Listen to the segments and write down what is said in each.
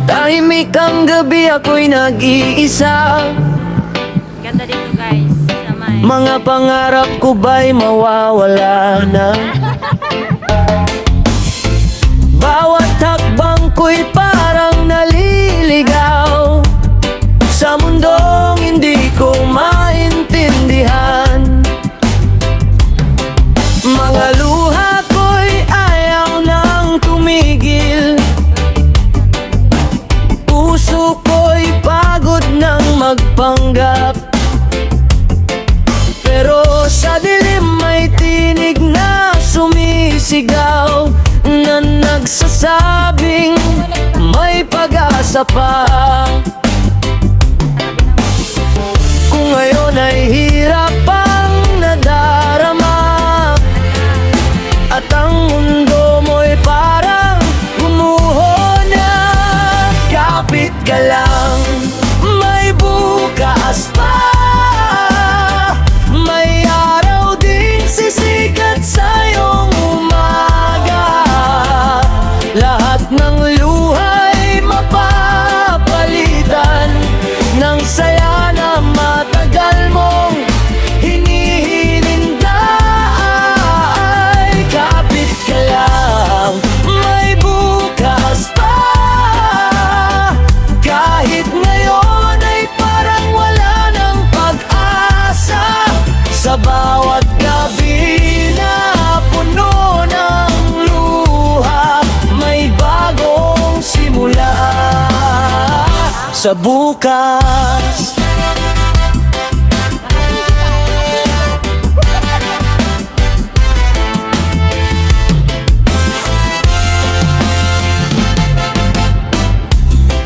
Tahimik ang gabi, ako'y nag-iisa. Ganda dito guys, sa may Mga pangarap ko ba'y mawawala na? Bawat hakbang ko'y parang naliligaw sa mundong hindi ko maintindihan. Mga luha ko'y ayaw nang tumigil. Puso ko'y pagod nang magpanggap. Pero sa dilim may tinig na sumisigaw, na nagsasabing may pag-asa pa. Kung ngayon ay hirap ang nadarama, at ang mundo mo'y parang gumuho na, kapit ka lang, may bukas pa. May araw ding sisikat sa iyong umaga. Lahat ng luha'y mapapalitan ng saya na matagal mong hinihintay. Kapit ka lang, may bukas pa. Kahit ngayon ay parang wala ng pag-asa. Sa bawat gabi na puno ng luha, may bagong simula sa bukas.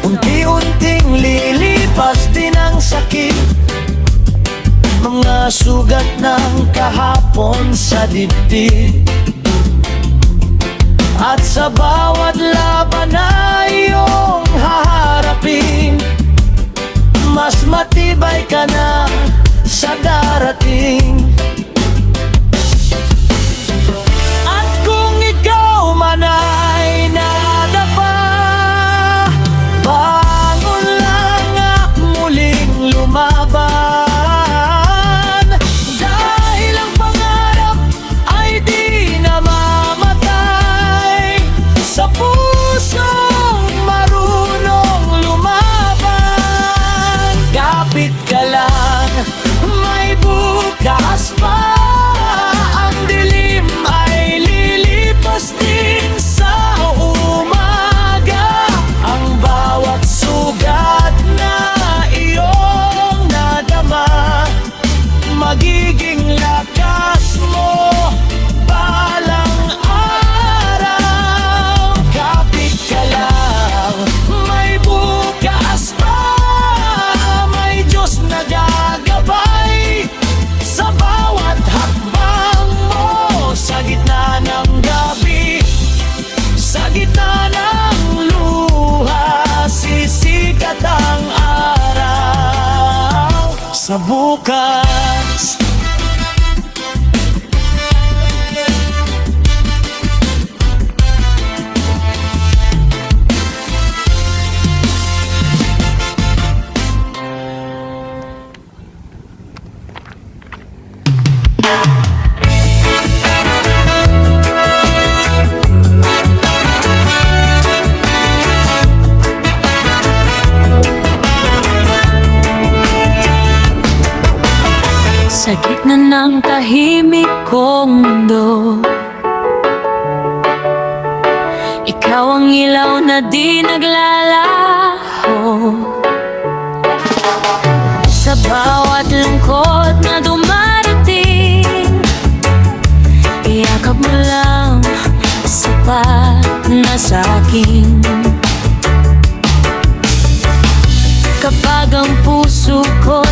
Unti-unting lilipas din ang sakit, mga sugat ng kahapon sa dibdib. At sa bawat laban na iyong haharapin, mas matibay ka na sa darating. At kung ikaw man ay nadapa, bangon lang at muling lumaban. Sa pusong marunong lumaban, kapit ka lang, may bukas pa. Ang dilim ay lilipas din sa umaga. Ang bawat sugat na iyong nadama, magiging lakas mo balang sa bukas. sa gitna ng tahimik kong mundo, ikaw ang ilaw na di naglalaho. Sa bawat lungkot na dumarating, iyakap mo lang, sapat na sa'kin. Kapag ang puso ko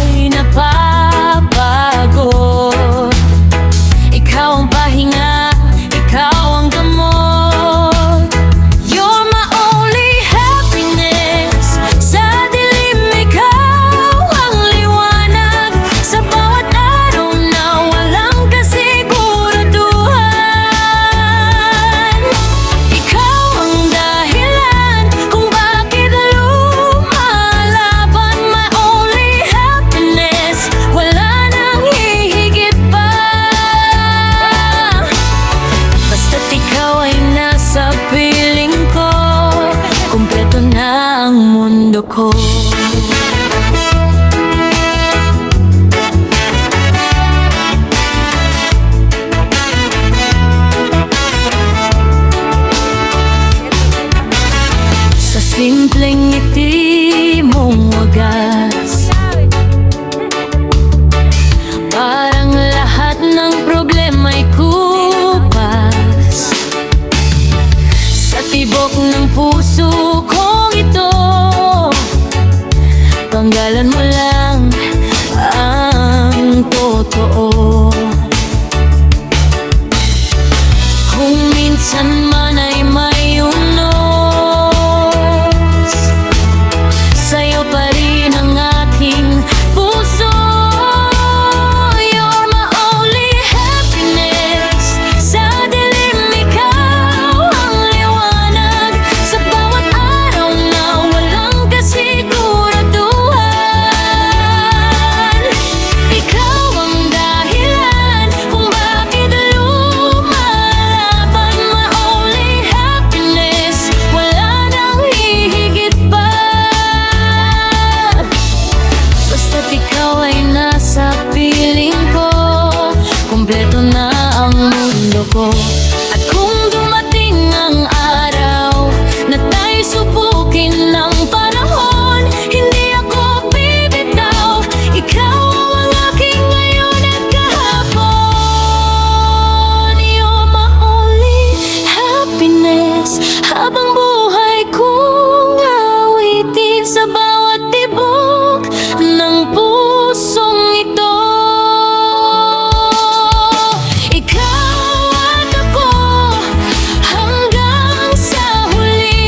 ko. At kung dumating ang araw na tayo subukin ng panahon, hindi ako bibitaw. Ikaw ang aking ngayon at kahapon. You're my only happiness. Habang buhay kong awitin sa bawat tibok ng pusong ito. Ikaw at ako hanggang sa huli.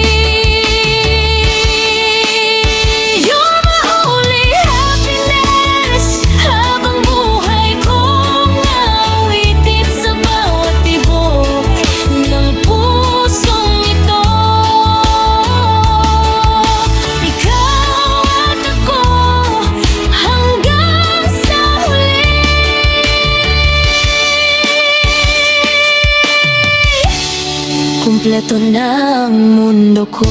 You're my only happiness. Habang buhay kong awitin sa bawat tibok ng pusong ito. Ikaw at ako hanggang sa huli. Kumpleto na ang mundo ko.